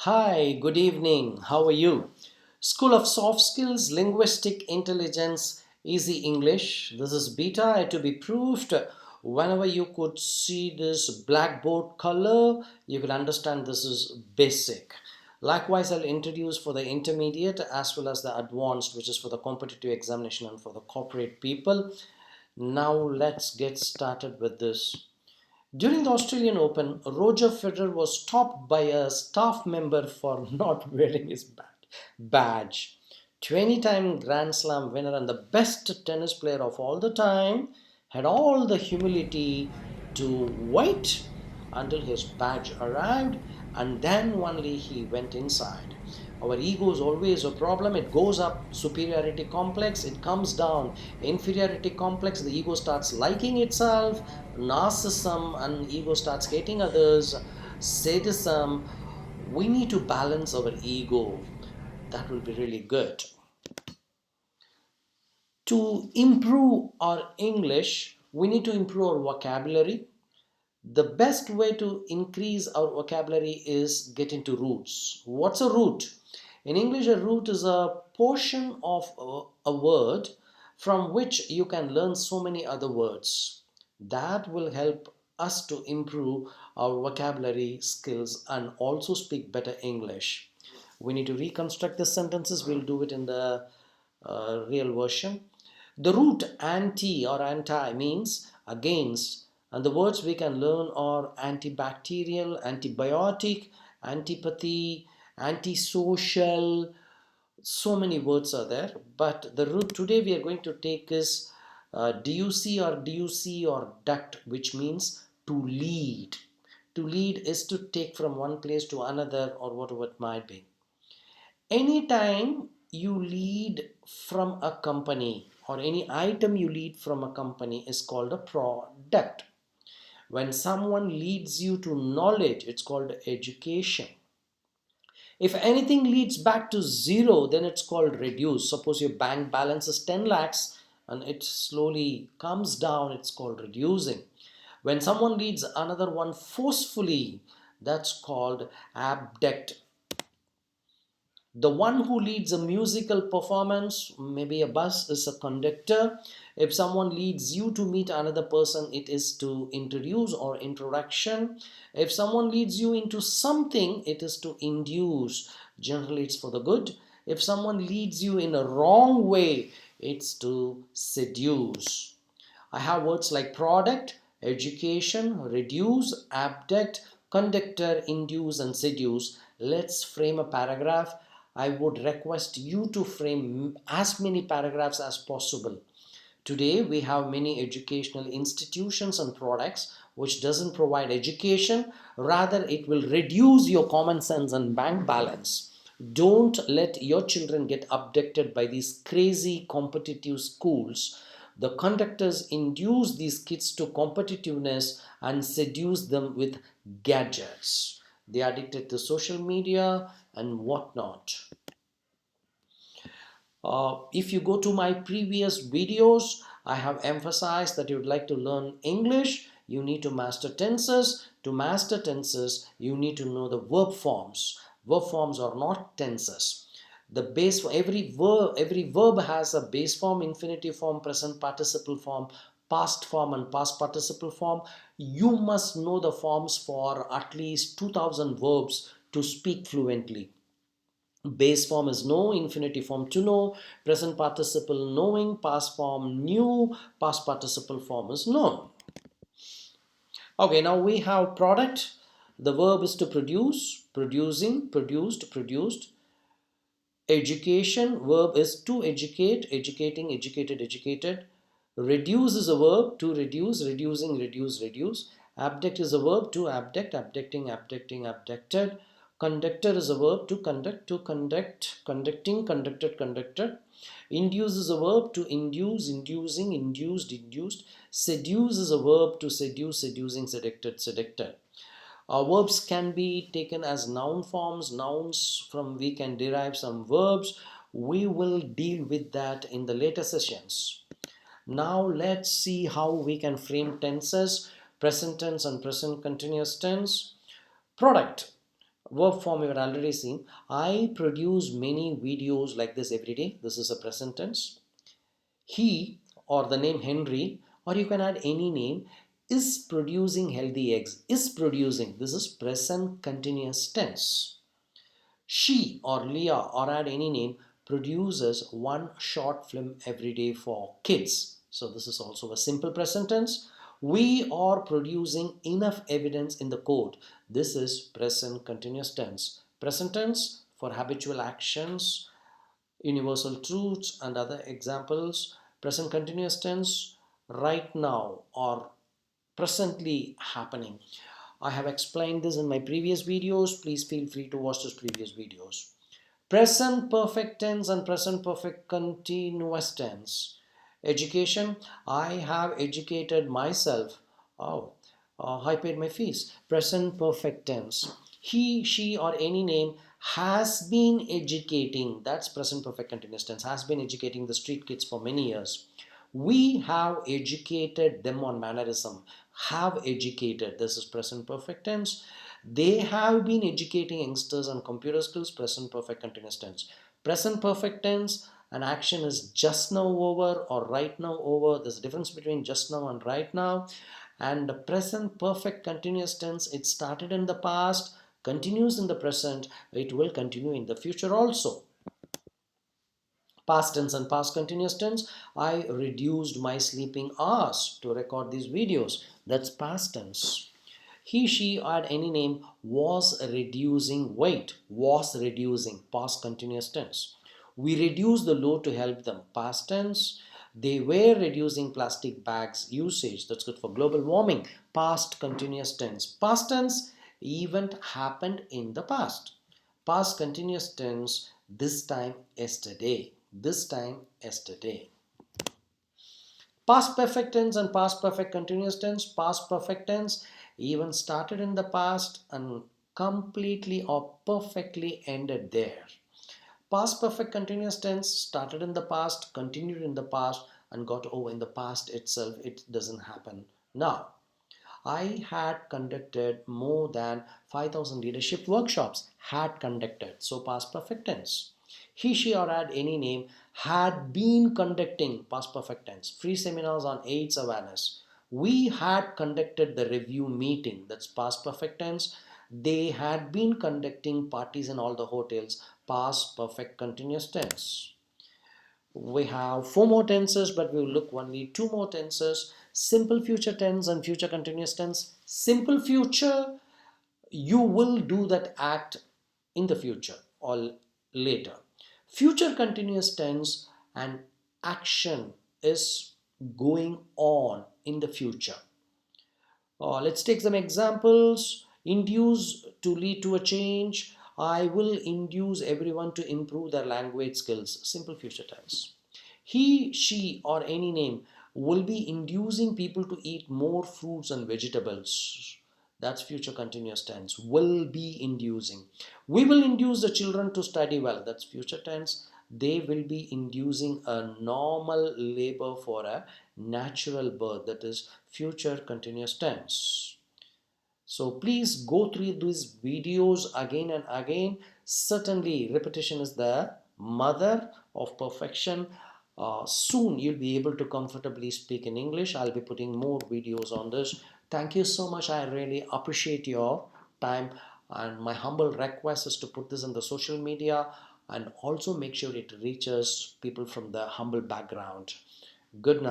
Hi, good evening. How are you? School of Soft Skills, Linguistic Intelligence, Easy English. This is beta to be proved. Whenever you could see this blackboard color, you will understand this is basic. Likewise, I'll introduce for the intermediate as well as the advanced, which is for the competitive examination and for the corporate people. Now, let's get started with this. During the Australian Open, Roger Federer was stopped by a staff member for not wearing his badge. 20-time Grand Slam winner and the best tennis player of all the time had all the humility to wait until his badge arrived and then only he went inside. Our ego is always a problem. It goes up superiority complex, it comes down inferiority complex. The ego starts liking itself, narcissism, and ego starts hating others, sadism. We need to balance our ego. That will be really good. To improve our English, we need to improve our vocabulary. The best way to increase our vocabulary is get into roots. What's a root? In English, a root is a portion of a word from which you can learn so many other words. That will help us to improve our vocabulary skills and also speak better English. We need to reconstruct the sentences. We'll do it in the real version. The root anti or anti means against, and the words we can learn are antibacterial, antibiotic, antipathy, antisocial. So many words are there, but the root today we are going to take is duc or duct, which means to lead. To lead is to take from one place to another or whatever it might be. Anytime you lead from a company or any item you lead from a company is called a product. When someone leads you to knowledge, it's called education. If anything leads back to zero, then it's called reduce. Suppose your bank balance is 10 lakhs and it slowly comes down, it's called reducing. When someone leads another one forcefully, that's called abduct. The one who leads a musical performance, maybe a bus, is a conductor. If someone leads you to meet another person, it is to introduce or introduction. If someone leads you into something, it is to induce. Generally, it's for the good. If someone leads you in a wrong way, it's to seduce. I have words like product, education, reduce, abduct, conductor, induce, and seduce. Let's frame a paragraph. I would request you to frame as many paragraphs as possible. Today we have many educational institutions and products which doesn't provide education, rather it will reduce your common sense and bank balance. Don't let your children get abducted by these crazy competitive schools. The conductors induce these kids to competitiveness and seduce them with gadgets. They are addicted to social media and whatnot. If you go to my previous videos, I have emphasized that you would like to learn English, you need to master tenses. To master tenses, you need to know the verb forms. Verb forms are not tenses. The base for every verb has a base form, infinitive form, present participle form, past form, and past participle form. You must know the forms for at least 2000 verbs to speak fluently. Base form is know, infinitive form to know, present participle knowing, past form knew, past participle form is known. Okay, now we have product. The verb is to produce, producing, produced, produced. Education, verb is to educate, educating, educated, educated. Reduce is a verb, to reduce, reducing, reduce, reduce. Abduct is a verb, to abduct, abducting, abducting, abducted. Conductor is a verb, to conduct, conducting, conducted, conducted. Induce is a verb, to induce, inducing, induced, induced. Seduce is a verb, to seduce, seducing, seducted, seducted. Verbs can be taken as noun forms. Nouns, from we can derive some verbs. We will deal with that in the later sessions. Now let's see how we can frame tenses, present tense and present continuous tense. Product. Verb form you have already seen. I produce many videos like this every day. This is a present tense. He, or the name Henry, or you can add any name, is producing healthy eggs. Is producing, this is present continuous tense. She, or Leah, or add any name, produces one short film every day for kids. So this is also a simple present tense. We are producing enough evidence in the court. This is present continuous tense. Present tense for habitual actions, universal truths and other examples. Present continuous tense, right now or presently happening. I have explained this in my previous videos. Please feel free to watch those previous videos. Present perfect tense and present perfect continuous tense. Education. I have educated myself. Oh, I paid my fees. Present perfect tense. He, she, or any name has been educating. That's present perfect continuous tense. Has been educating the street kids for many years. We have educated them on mannerism. Have educated. This is present perfect tense. They have been educating youngsters on computer skills. Present perfect continuous tense. Present perfect tense, an action is just now over or right now over. There's a difference between just now and right now. And the present perfect continuous tense, it started in the past, continues in the present, it will continue in the future also. Past tense and past continuous tense. I reduced my sleeping hours to record these videos. That's past tense. He, she, or any name was reducing weight. Was reducing. Past continuous tense. We reduced the load to help them. Past tense. They were reducing plastic bags usage. That's good for global warming. Past continuous tense. Past tense. Event happened in the past. Past continuous tense. This time yesterday. This time yesterday. Past perfect tense and past perfect continuous tense. Past perfect tense even started in the past and completely or perfectly ended there. Past perfect continuous tense started in the past, continued in the past, and got over in the past itself. It doesn't happen now. I had conducted more than 5,000 leadership workshops. Had conducted. So past perfect tense. He, she, or had any name had been conducting. Past perfect tense. Free seminars on AIDS awareness. We had conducted the review meeting. That's past perfect tense. They had been conducting parties in all the hotels. Past perfect continuous tense. We have four more tenses, but we will look only two more tenses. Simple future tense and future continuous tense. Simple future, you will do that act in the future or later. Future continuous tense, and action is going on in the future. Let's take some examples. Induce, to lead to a change. I will induce everyone to improve their language skills. Simple future tense. He, she, or any name will be inducing people to eat more fruits and vegetables. That's future continuous tense. Will be inducing. We will induce the children to study well. That's future tense. They will be inducing a normal labor for a natural birth. That is future continuous tense. So please go through these videos again and again. Certainly, repetition is the mother of perfection. Soon you'll be able to comfortably speak in English. I'll be putting more videos on this. Thank you so much. I really appreciate your time. And my humble request is to put this in the social media and also make sure it reaches people from the humble background. Good night.